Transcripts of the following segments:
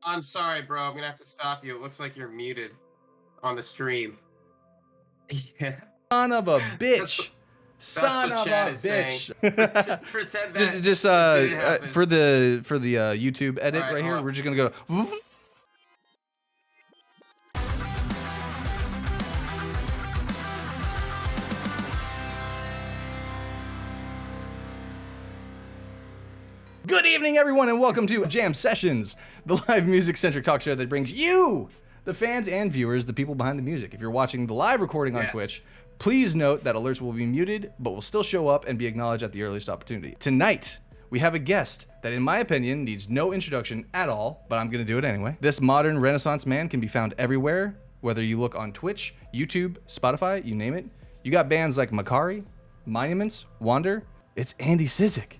I'm sorry, bro. I'm gonna have to stop you. It looks like you're muted on the stream. Yeah, Son of a that's bitch. that's Son what of chat a is saying. bitch. Pretend just that just it didn't happen. for the YouTube All edit right, right hold here, on. we're just gonna go. Good evening, everyone, and welcome to Jam Sessions, the live music-centric talk show that brings you, the fans and viewers, the people behind the music. If you're watching the live recording on Twitch, Yes. please note that alerts will be muted, but will still show up and be acknowledged at the earliest opportunity. Tonight, we have a guest that, in my opinion, needs no introduction at all, but I'm gonna do it anyway. This modern Renaissance man can be found everywhere, whether you look on Twitch, YouTube, Spotify, you name it. You got bands like Makari, Monuments, Wander. It's Andy Cizek.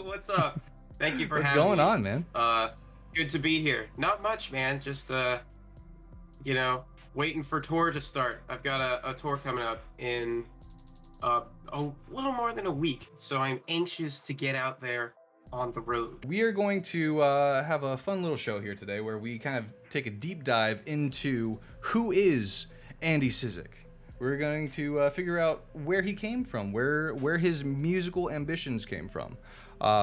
What's up? Thank you for What's having going me. on, man? Good to be here. Not much, man. Just you know, waiting for tour to start. I've got a tour coming up in a little more than a week, so I'm anxious to get out there on the road. We are going to have a fun little show here today where we kind of take a deep dive into who is Andy Cizek. We're going to figure out where he came from, where his musical ambitions came from.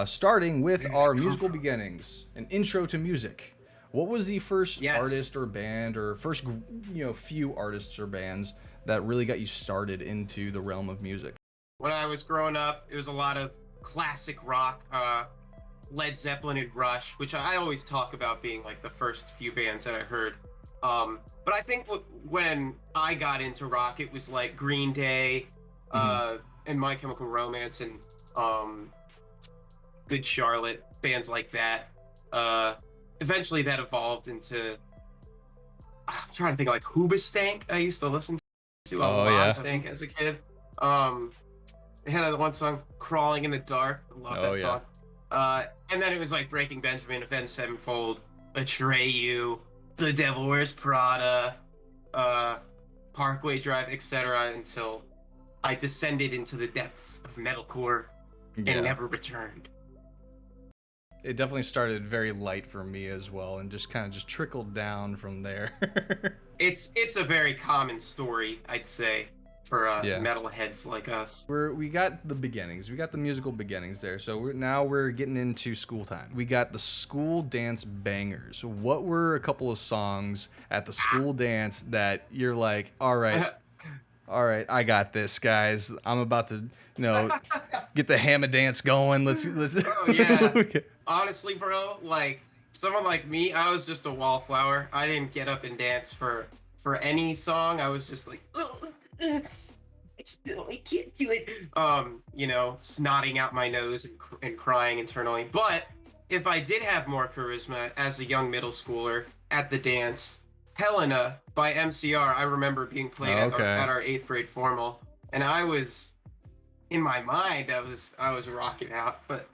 Starting with our musical beginnings, an intro to music. What was the first artist or band or first, few artists or bands that really got you started into the realm of music? When I was growing up, it was a lot of classic rock, Led Zeppelin and Rush, which I always talk about being like the first few bands that I heard. But I think when I got into rock, it was like Green Day, and My Chemical Romance, and Good Charlotte, bands like that. Eventually, that evolved into. I'm trying to think of like Hoobastank. I used to listen to a lot Stank as a kid. They had that one song, "Crawling in the Dark." I love that song. And then it was like Breaking Benjamin, Avenged Sevenfold, Atreyu, The Devil Wears Prada, Parkway Drive, etc. until I descended into the depths of metalcore and never returned. It definitely started very light for me as well, and just kind of just trickled down from there. It's a very common story, I'd say, for metalheads like us. We got the beginnings. We got the musical beginnings there. So now we're getting into school time. We got the school dance bangers. What were a couple of songs at the school dance that you're like, all right, I got this, guys. I'm about to, get the hammer dance going. Let's. Oh yeah. Honestly, bro, like someone like me, I was just a wallflower. I didn't get up and dance for any song. I was just like, I can't do it. Snotting out my nose and crying internally. But if I did have more charisma as a young middle schooler at the dance, Helena by MCR, I remember being played at our 8th grade formal, and I was, in my mind, I was rocking out. But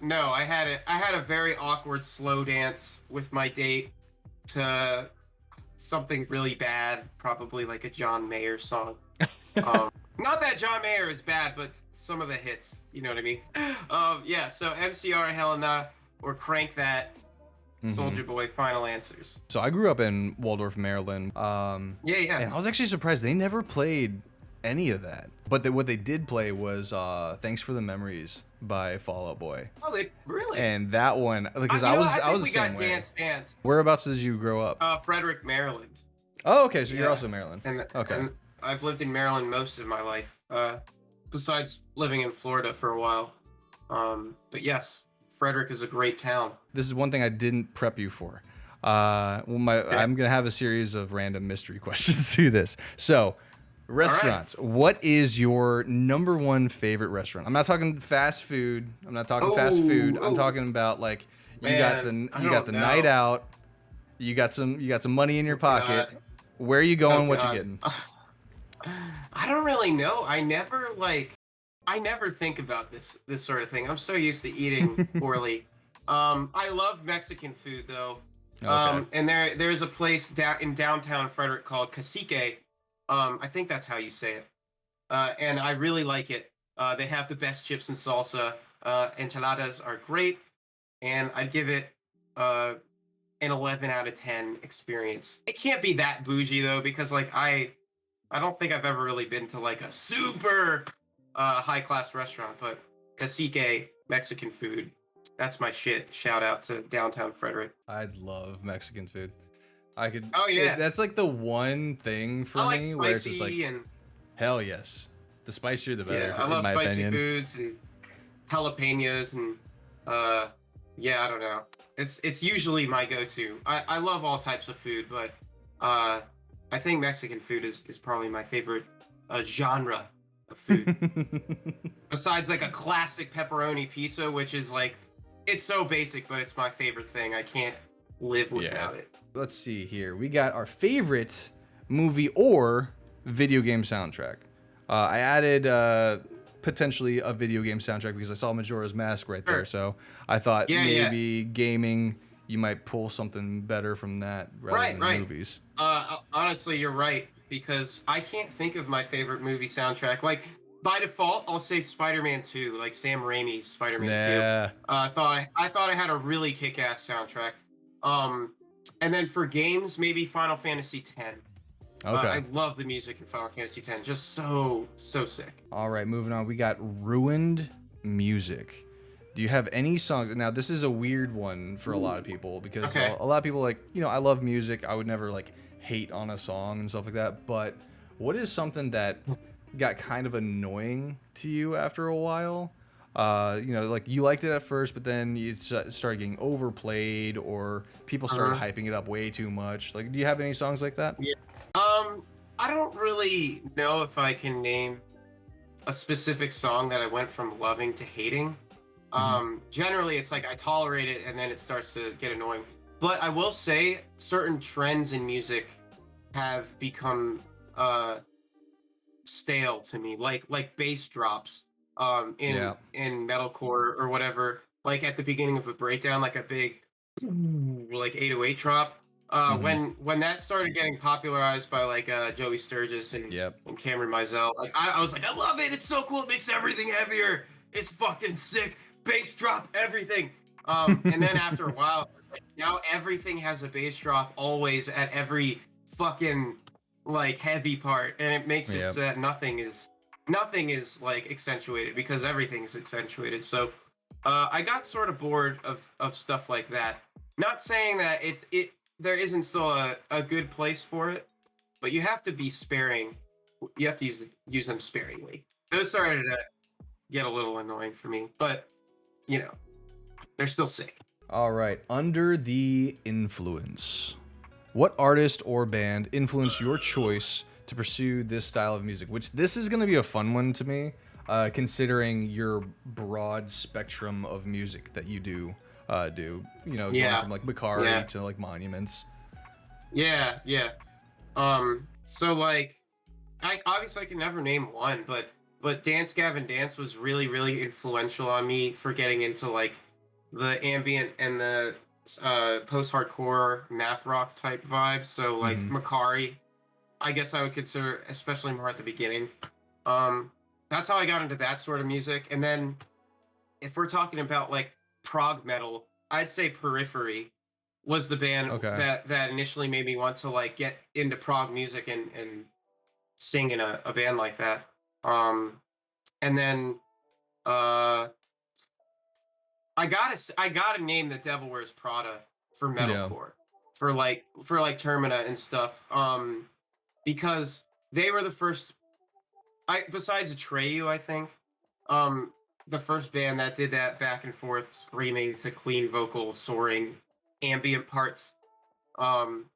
no, I had a very awkward slow dance with my date to something really bad, probably like a John Mayer song. Not that John Mayer is bad, but some of the hits, you know what I mean? So MCR, Helena, or Crank That, Soldier Boy, Final Answers. So I grew up in Waldorf, Maryland. And I was actually surprised they never played any of that. But what they did play was Thanks for the Memories by Fall Out Boy. Oh, they really? And that one, because I was the same way. Dance. Whereabouts did you grow up? Frederick, Maryland. Oh, okay, so you're also Maryland. And I've lived in Maryland most of my life, besides living in Florida for a while. But yes, Frederick is a great town. This is one thing I didn't prep you for. I'm gonna have a series of random mystery questions through this. So, restaurants. Right. What is your number one favorite restaurant? I'm not talking fast food. I'm talking about like you got the night out. You got some money in your pocket. God. Where are you going? What you getting? I don't really know. I never think about this sort of thing. I'm so used to eating poorly. I love Mexican food though. And there's a place in downtown Frederick called Cizek. I think that's how you say it. And I really like it. They have the best chips and salsa. Enchiladas are great. and I'd give it an 11 out of 10 experience. It can't be that bougie though, because like I don't think I've ever really been to like a super high class restaurant, but Cizek Mexican food, that's my shit. Shout out to downtown Frederick. I love Mexican food. I could. Oh yeah, That's like the one thing for I like me where it's just like, spicy and hell yes. The spicier the better, yeah, I in love my spicy opinion. foods and jalapenos and yeah, I don't know. It's usually my go-to. I love all types of food, but I think Mexican food is probably my favorite genre of food. Besides like a classic pepperoni pizza, which is like it's so basic, but it's my favorite thing. I can't live without it. Let's see here. We got our favorite movie or video game soundtrack. I added potentially a video game soundtrack because I saw Majora's Mask right there. Sure. So I thought Yeah, maybe gaming, you might pull something better from that rather than movies. Honestly, you're right, because I can't think of my favorite movie soundtrack. Like by default, I'll say Spider-Man 2, like Sam Raimi's Spider-Man 2. I thought I had a really kick-ass soundtrack. And then for games, maybe Final Fantasy X. Okay. I love the music in Final Fantasy X. Just so sick. All right, moving on. We got RWND music. Do you have any songs? Now, this is a weird one for a lot of people because a lot of people like, I love music. I would never like hate on a song and stuff like that. But what is something that got kind of annoying to you after a while? Like you liked it at first, but then you started getting overplayed or people started hyping it up way too much. Like, do you have any songs like that? Yeah. I don't really know if I can name a specific song that I went from loving to hating. Generally it's like I tolerate it and then it starts to get annoying. But I will say certain trends in music have become stale to me, like bass drops in metalcore or whatever. Like at the beginning of a breakdown, like a big like 808 drop. When that started getting popularized by like Joey Sturgis and Cameron Mizell, like I was like, I love it. It's so cool. It makes everything heavier. It's fucking sick. Bass drop everything. And then after a while, like, now everything has a bass drop always at every fucking like heavy part, and it makes it so that nothing is like accentuated because everything's accentuated. So I got sort of bored of stuff like that. Not saying that there isn't still a good place for it, but you have to be sparing. You have to use them sparingly. Those started to get a little annoying for me, but they're still sick. All right, under the influence. What artist or band influenced your choice to pursue this style of music? Which this is going to be a fun one to me, considering your broad spectrum of music that you do. Going from like Macari to like Monuments. Yeah. So like, I can never name one, but Dance Gavin Dance was really, really influential on me for getting into like the ambient and the post-hardcore math rock type vibes. So like Macari, I guess I would consider, especially more at the beginning. That's how I got into that sort of music. And then if we're talking about like prog metal, I'd say Periphery was the band that initially made me want to like get into prog music and sing in a band like that. And then I gotta name The Devil Wears Prada for metalcore, for like Termina and stuff. Because they were the first, besides Atreyu, I think, the first band that did that back and forth screaming to clean vocal soaring ambient parts,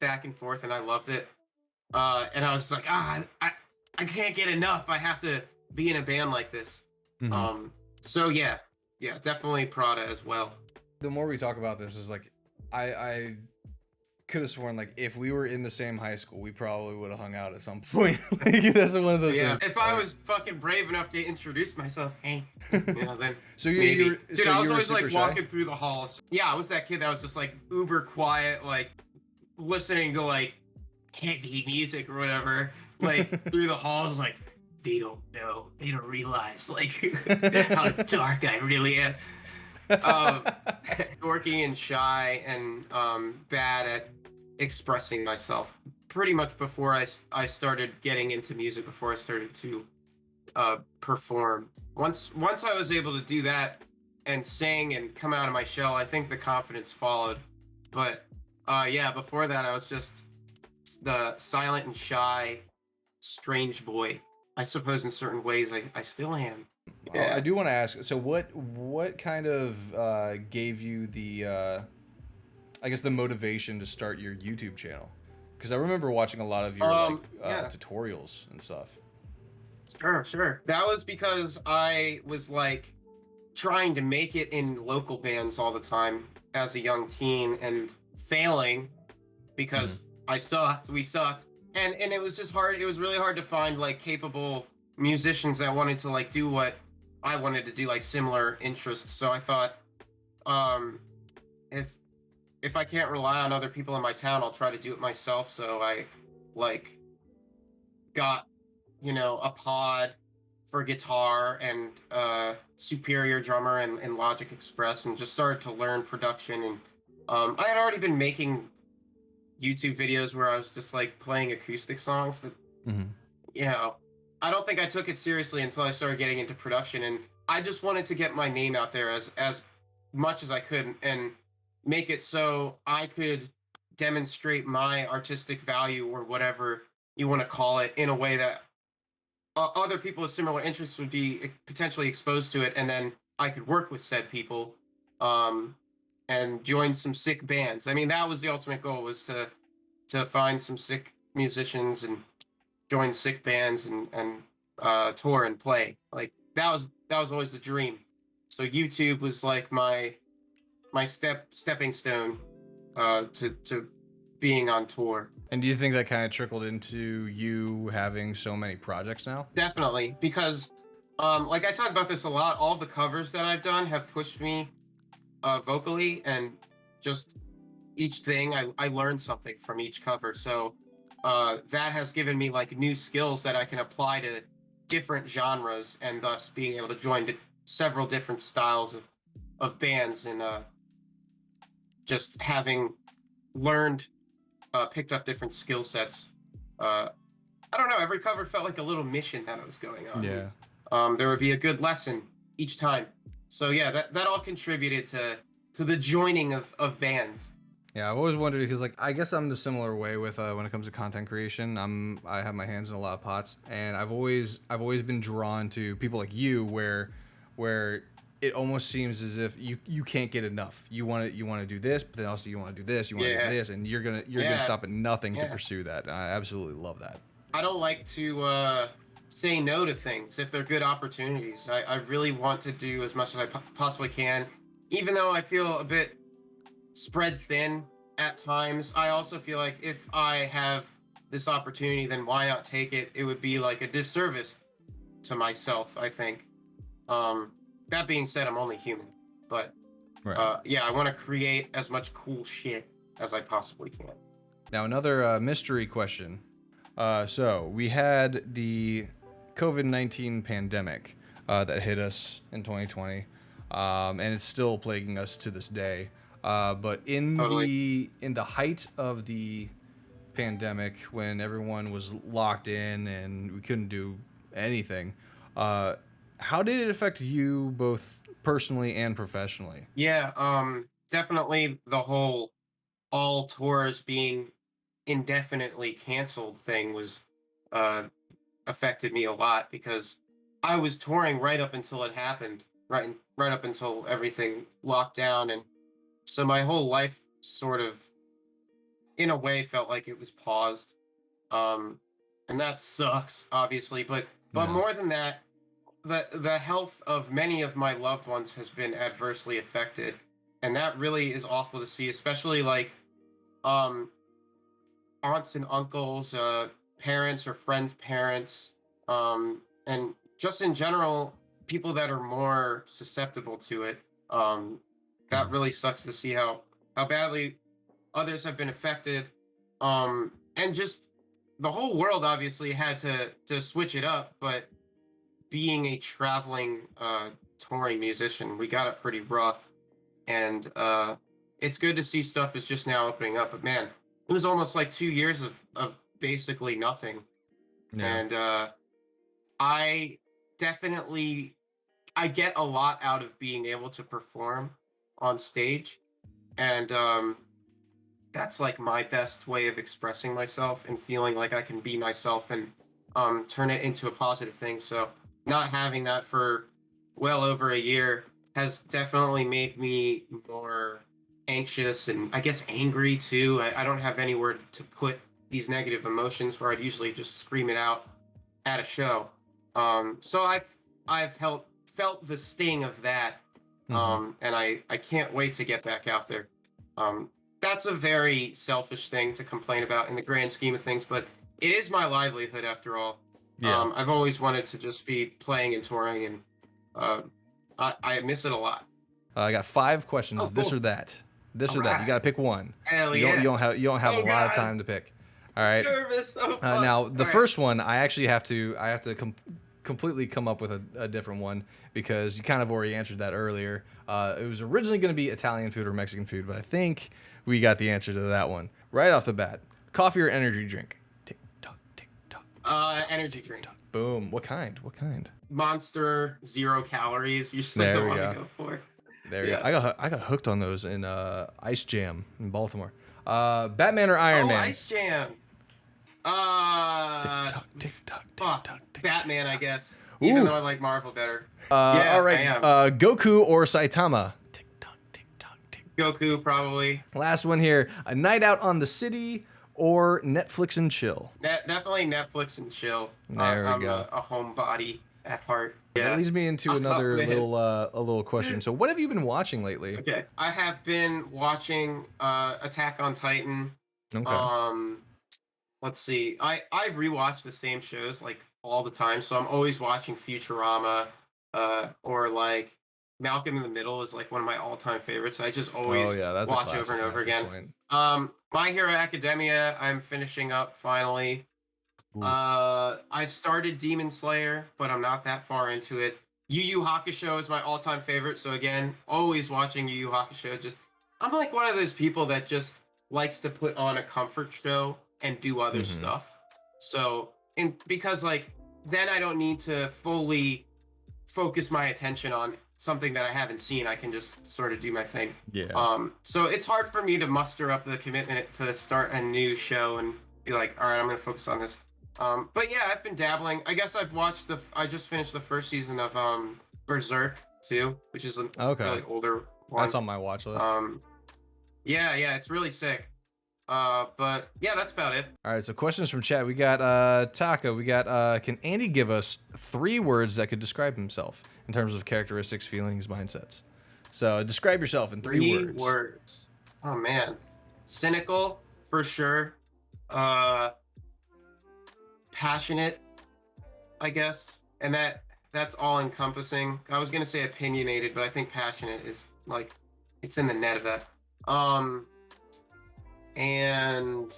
back and forth, and I loved it. And I was like, I can't get enough. I have to be in a band like this. So yeah, definitely Prada as well. The more we talk about this is like, I could have sworn like if we were in the same high school, we probably would have hung out at some point. Like, that's one of those things. If I was fucking brave enough to introduce myself, hey, then so maybe. Dude, I was always like shy? walking through the halls. Yeah, I was that kid that was just like uber quiet, like listening to like heavy music or whatever, like through the halls, like they don't know, they don't realize like how dark I really am. um, dorky and shy and bad at expressing myself. Pretty much before I started getting into music, before I started to perform. Once I was able to do that and sing and come out of my shell, I think the confidence followed. But yeah, before that, I was just the silent and shy, strange boy. I suppose in certain ways, I still am. I Yeah. do want to ask. So, what kind of gave you the I guess the motivation to start your YouTube channel? Because I remember watching a lot of your like Yeah. tutorials and stuff. Sure, sure. That was because I was like trying to make it in local bands all the time as a young teen and failing Hmm. because I sucked. We sucked. And it was just hard. It was really hard to find like capable musicians that wanted to like do what I wanted to do, like similar interests. So I thought, um, if if I can't rely on other people in my town, I'll try to do it myself. So I like got, a pod for guitar and Superior Drummer and Logic Express and just started to learn production. And I had already been making YouTube videos where I was just like playing acoustic songs, but Hmm. you know, I don't think I took it seriously until I started getting into production. And I just wanted to get my name out there as much as I could and make it so I could demonstrate my artistic value or whatever you want to call it in a way that other people with similar interests would be potentially exposed to it, and then I could work with said people, um, and join some sick bands. I mean, that was the ultimate goal, was to find some sick musicians and join sick bands and tour and play. Like that was always the dream. So YouTube was like my stepping stone to being on tour. And do you think that kind of trickled into you having so many projects now? Definitely, because like I talk about this a lot. All the covers that I've done have pushed me vocally, and just each thing I learned something from each cover. So that has given me like new skills that I can apply to different genres, and thus being able to join several different styles of bands, and just having learned, picked up different skill sets. Uh, I don't know. Every cover felt like a little mission that I was going on. And, Yeah. there would be a good lesson each time. So yeah, that all contributed to the joining of bands. Yeah, I've always wondered because, like, I guess I'm the similar way with when it comes to content creation. I have my hands in a lot of pots, and I've always been drawn to people like you, where it almost seems as if you can't get enough. You want to do this, but then also you want to do this, you want to do Yeah, this, and you're gonna yeah, stop at nothing to yeah. pursue that. And I absolutely love that. I don't like to say no to things if they're good opportunities. I really want to do as much as I possibly can, even though I feel a bit spread thin at times. I also feel like if I have this opportunity, then why not take it? It would be like a disservice to myself, I think. Um, that being said, I'm only human, but Right. yeah, I want to create as much cool shit as I possibly can. Now another mystery question. So we had the COVID-19 pandemic that hit us in 2020, and it's still plaguing us to this day. But in Totally. the height of the pandemic, when everyone was locked in and we couldn't do anything, uh, how did it affect you both personally and professionally? Yeah, definitely the whole all tours being indefinitely canceled thing was uh affected me a lot because I was touring right up until it happened, right up until everything locked down, and so my whole life sort of in a way felt like it was paused. Um and that sucks obviously, but Yeah. more than that, the health of many of my loved ones has been adversely affected, and that really is awful to see, especially like um aunts and uncles, parents or friends' parents, and just in general, people that are more susceptible to it. That Mhm. really sucks to see how badly others have been affected. And just the whole world obviously had to switch it up, but being a traveling touring musician, we got it pretty rough. and it's good to see stuff is just now opening up. But man, it was almost like 2 years of basically nothing, Yeah. and I definitely I get a lot out of being able to perform on stage, and that's like my best way of expressing myself and feeling like I can be myself and turn it into a positive thing. So not having that for well over a year has definitely made me more anxious and I guess angry too. I don't have anywhere to put these negative emotions where I'd usually just scream it out at a show. So I've felt the sting of that, and I can't wait to get back out there. Um, that's a very selfish thing to complain about in the grand scheme of things, but it is my livelihood after all. Yeah. I've always wanted to just be playing and touring, and I miss it a lot. I got 5 questions. Oh, This cool. or that. This All or that. You right. got to pick one. Hell You yeah. don't have Oh a lot of God. time to pick. All right. Nervous. Oh, fuck. Now the All right. first one, I actually have to completely come up with a different one because you kind of already answered that earlier. It was originally going to be Italian food or Mexican food, but I think we got the answer to that one right off the bat. Coffee or energy drink? Tick tock, tick tock. Energy drink. Boom. What kind? What kind? Monster, 0 calories. Usually There the we one go. to go for. There you Yeah. go. I got hooked on those in Ice Jam in Baltimore. Batman or Iron Oh, Man? Ice Jam. Tick tock, Fuck. Batman, I guess. Ooh. Even though I like Marvel better. Yeah, all right. I am. Goku or Saitama? Tick tock, tick tock, tick. Goku, probably. Last one here. A night out on the city or Netflix and chill? Definitely Netflix and chill. There we I'm go. a homebody at heart. That Yeah. leads me into another man. little question. So, what have you been watching lately? Okay. I have been watching Attack on Titan. Okay. Let's see. I rewatch the same shows like all the time, so I'm always watching Futurama, or like Malcolm in the Middle is like one of my all-time favorites. I just always Oh yeah, that's a watch classic over and over at this again. point. My Hero Academia, I'm finishing up finally. Ooh. I've started Demon Slayer, but I'm not that far into it. Yu Yu Hakusho is my all-time favorite, so again, always watching Yu Yu Hakusho. Just I'm like one of those people that just likes to put on a comfort show and do other stuff. So, and because like then I don't need to fully focus my attention on something that I haven't seen. I can just sort of do my thing. Yeah. So it's hard for me to muster up the commitment to start a new show and be like, all right, I'm gonna focus on this. But yeah, I've been dabbling. I guess I just finished the first season of Berserk too, which is a Okay. really older one. That's on my watch list. Yeah, it's really sick. But yeah, that's about it. All right, so questions from chat. We got Taka. We got can Andy give us 3 words that could describe himself in terms of characteristics, feelings, mindsets? So describe yourself in 3 words. Oh man. Cynical for sure. Passionate, I guess. And that's all encompassing. I was gonna say opinionated, but I think passionate is like it's in the net of that. And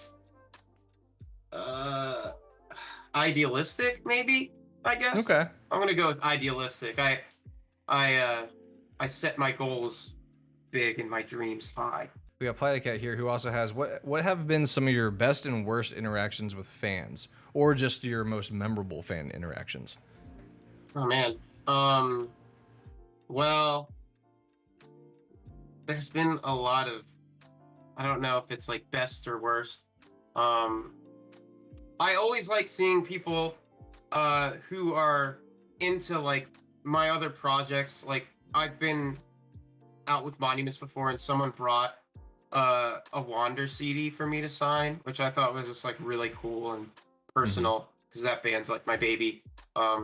idealistic, maybe, I guess. Okay. I'm gonna go with idealistic. I set my goals big and my dreams high. We got Platycat here who also has what have been some of your best and worst interactions with fans, or just your most memorable fan interactions? Oh man. Well, there's been a lot of, I don't know if it's like best or worst. I always like seeing people who are into like my other projects. Like I've been out with Monuments before and someone brought a Wander CD for me to sign, which I thought was just like really cool and personal because that band's like my baby.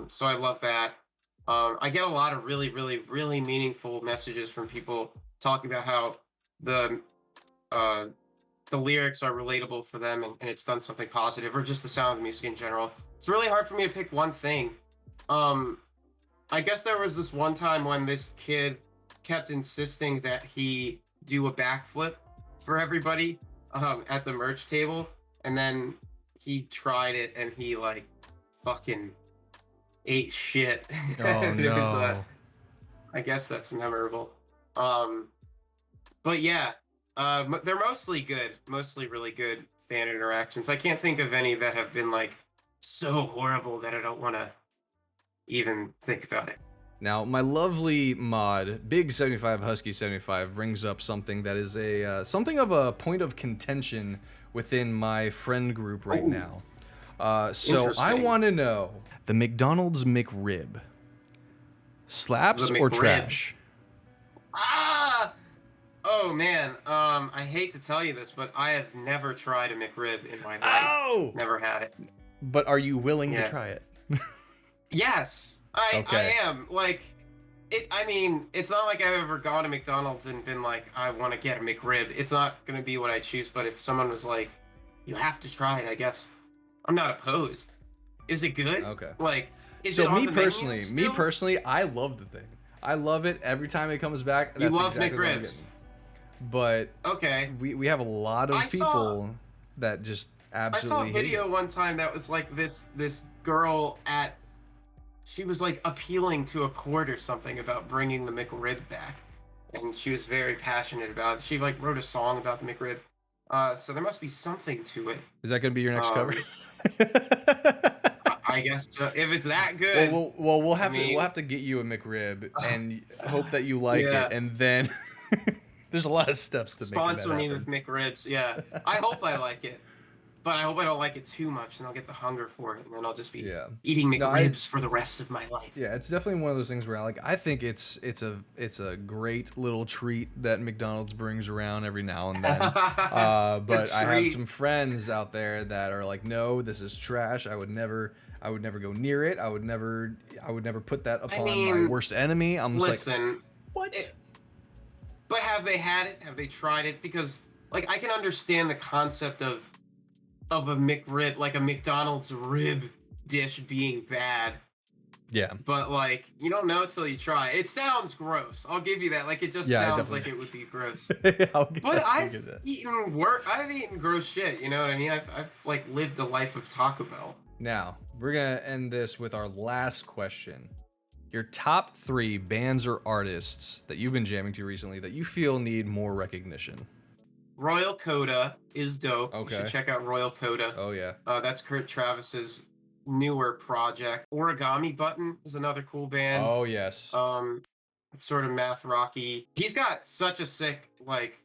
So I love that. I get a lot of really, really, really meaningful messages from people talking about how the lyrics are relatable for them and it's done something positive, or just the sound of music in general. It's really hard for me to pick one thing. I guess there was this one time when this kid kept insisting that he do a backflip for everybody at the merch table, and then he tried it and he like fucking ate shit. Oh It was, no. I guess that's memorable. But yeah, they're mostly good, mostly really good fan interactions. I can't think of any that have been like so horrible that I don't want to even think about it. Now, my lovely mod, Big 75 Husky 75, brings up something that is a something of a point of contention within my friend group right Ooh. now. So I Interesting. want to know the McDonald's McRib, slaps The or McRib. trash? Ah! Oh man, I hate to tell you this, but I have never tried a McRib in my life. Oh! Never had it. But are you willing to Yeah. try it? Yes, I Okay. am. Like, I mean, it's not like I've ever gone to McDonald's and been like, I want to get a McRib. It's not gonna be what I choose. But if someone was like, you have to try it, I guess I'm not opposed. Is it good? Okay. Like, is So it on me the menu personally, still? I love the thing. I love it every time it comes back. You That's love exactly what I'm McRibs. getting. But Okay. we have a lot of I saw- people that just absolutely I saw a hate video it. one time that was like this girl at, she was like appealing to a court or something about bringing the McRib back, and she was very passionate about it. She like wrote a song about the McRib. So there must be something to it. Is that going to be your next cover? I guess so. If it's that good. Well, we'll have I mean- we'll have to get you a McRib and hope that you like Yeah. it, and then there's a lot of steps to making that Sponsor me happen. with McRibs. Yeah, I hope I like it, but I hope I don't like it too much, and I'll get the hunger for it, and then I'll just be Yeah. eating No, McRibs for the rest of my life. Yeah, it's definitely one of those things where I think it's a great little treat that McDonald's brings around every now and then. But I have treat. some friends out there that are like, no, this is trash. I would never go near it. I would never put that upon my mean, worst enemy. I'm just like, Listen, what? but have they had it? Have they tried it? Because like I can understand the concept of a McRib, like a McDonald's rib dish being bad, Yeah. but like you don't know till you try. It sounds gross. I'll give you that. Like it just Yeah, sounds definitely like it would be gross. I'll But I've get that. I've eaten gross shit. You know what I mean? I've like lived a life of Taco Bell. Now, we're going to end this with our last question. Your top 3 bands or artists that you've been jamming to recently that you feel need more recognition. Royal Coda is dope. Okay. You should check out Royal Coda. Oh, yeah. That's Kurt Travis's newer project. Origami Button is another cool band. Oh, yes. It's sort of math rocky. He's got such a sick, like,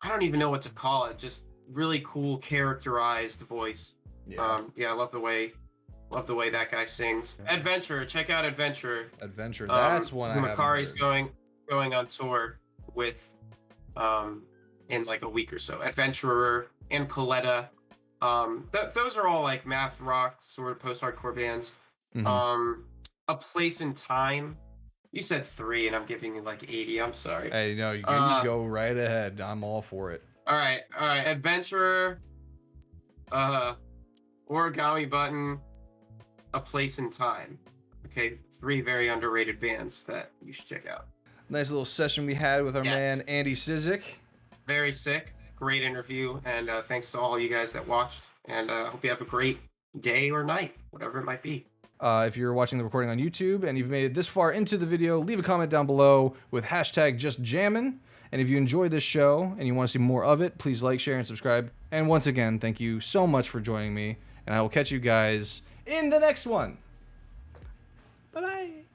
I don't even know what to call it. Just really cool characterized voice. Yeah. Yeah, I love the way that guy sings. Adventure, check out Adventure. Adventure. That's one I haven't Makari's heard. going on tour with in like a week or so. Adventurer and Coletta. Those are all like math rock sort of post-hardcore bands. Mhm. A Place in Time. You said 3 and I'm giving you like 80. I'm sorry. Hey, no, you go right ahead. I'm all for it. All right. Adventurer, Origami Button, A Place in Time. Okay, 3 very underrated bands that you should check out. Nice little session we had with our Yes. man Andy Cizek. Very sick. Great interview, and thanks to all you guys that watched. And hope you have a great day or night, whatever it might be. If you're watching the recording on YouTube and you've made it this far into the video, leave a comment down below with hashtag #JustJammin'. And if you enjoyed this show and you want to see more of it, please like, share, and subscribe. And once again, thank you so much for joining me. And I will catch you guys in the next one. Bye-bye.